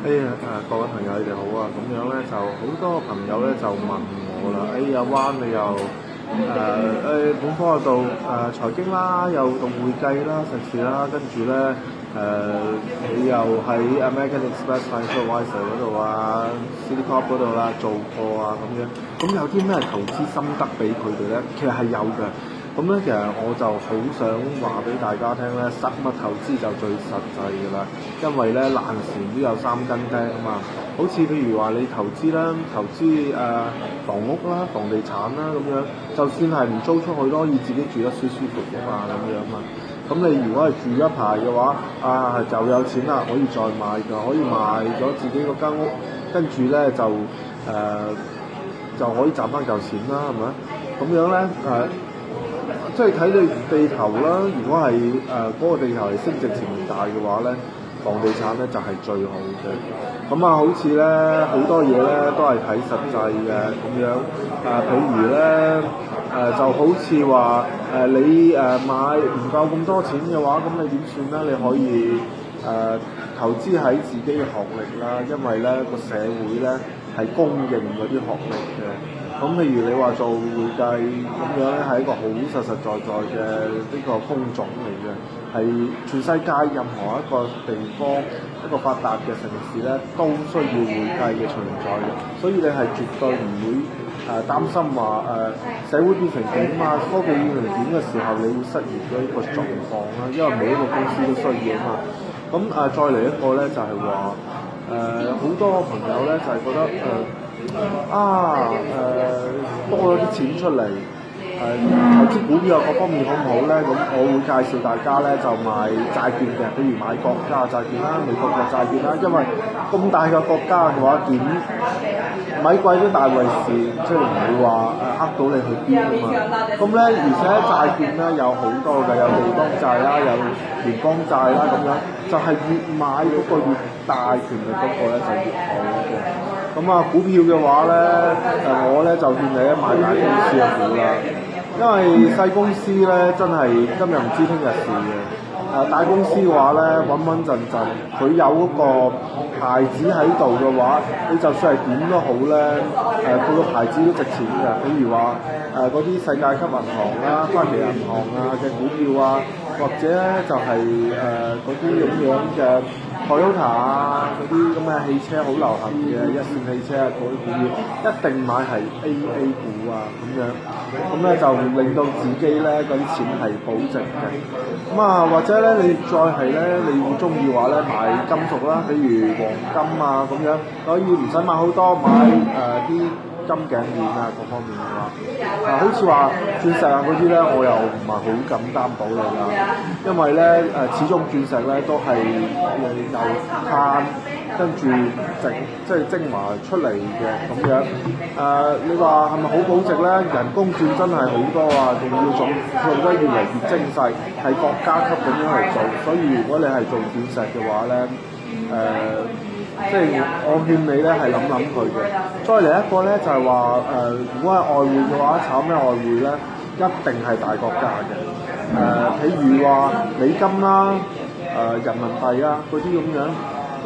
各位朋友你哋好啊！咁樣咧就好多朋友咧就問我啦，阿灣你又本科又讀財經啦，又讀會計啦、碩士啦，跟住咧你又喺 American Express Financial Advisor 嗰度啊、Citicorp 嗰度啦做過啊咁樣，咁有啲咩投資心得俾佢哋咧？其實係有嘅。咁咧，其實我就好想話俾大家聽咧，實物投資就最實際㗎啦。因為咧爛船都有三斤釘啊嘛。好似譬如話你投資啦，投資房屋啦、房地產啦咁樣，就算係唔租出去都可以自己住得舒舒服服啊咁樣嘛。咁你如果係住一排嘅話，就有錢啦，可以再買㗎，可以賣咗自己嗰間屋，跟住咧就可以賺翻嚿錢啦，係咪？咁樣咧即係睇你地頭啦，如果係嗰個地頭係升值潛力大嘅話咧，房地產咧就係最好嘅。咁好似咧好多嘢咧都係睇實際嘅咁樣。譬如咧就好似話你買唔夠咁多錢嘅話，咁你點算咧？你可以投資喺自己嘅學歷啦，因為咧個社會咧係公認嗰啲學歷嘅。咁譬如你話做會計咁樣咧，係一個好實實在在嘅呢個工種嚟嘅，係全世界任何一個地方一個發達嘅城市咧，都需要會計嘅存在嘅。所以你係絕對唔會擔心話社會變成點啊，科技變成點嘅時候，你會失業嘅一個狀況啦。因為每一個公司都需要啊嘛。咁再嚟一個咧，就係話好多朋友咧就係覺得多咗啲錢出嚟，投資股票各方面好唔好咧？咁我會介紹大家咧就買債券嘅，譬如買國家債券啦、美國嘅債券啦，因為咁大嘅國家嘅話，點米貴都大為事，即係唔會話呃到你去邊啊嘛。咁咧，而且債券咧有好多嘅，有地方債啦，有聯邦債啦，咁樣就係越買嗰個越大權力嗰個咧就越好嘅。咁股票嘅話咧，我咧就勸你買大公司嘅股啦，因為細公司咧真係今日唔知聽日事嘅。大公司嘅話咧穩穩陣陣，佢有嗰個牌子喺度嘅話，你就算係點都好咧，佢個牌子都值錢嘅。譬如話嗰啲世界級銀行啦、花旗銀行嘅股票啊，或者咧就係嗰啲咁樣嘅Toyota嗰啲咁嘅汽車好流行嘅一線汽車嗰啲股票，一定買係 AA 股啊咁樣，咁咧就令到自己咧嗰啲錢係保值嘅。或者咧你再係咧你會中意話咧買金屬啦，譬如黃金啊咁樣，可以唔使買好多，買啲金頸鏈啊各方面嘅話，好似話鑽石啊嗰啲咧，我又唔係好敢擔保你啦，因為咧始終鑽石咧都係由碳跟住即係精華出嚟嘅咁樣。你話係咪好保值咧？人工鑽真係好多啊，仲要做得越嚟越精細，係國家級咁樣嚟做。所以如果你係做鑽石嘅話咧，即係我勸你咧係諗佢嘅。再嚟一個咧就係話如果係外匯嘅話，炒咩外匯咧？一定係大國家嘅。譬如話美金啦、人民幣啊嗰啲咁樣。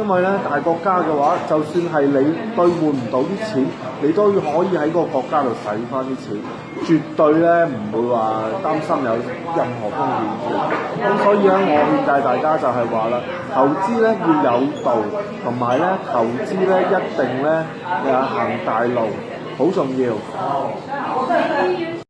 因為咧大國家嘅話，就算係你兌換唔到啲錢，你都可以喺個國家度使翻啲錢，絕對咧唔會話擔心有任何風險嘅。咁所以咧，我勸誡大家就係話啦，投資咧要有道，同埋咧投資咧一定咧行大路，好重要。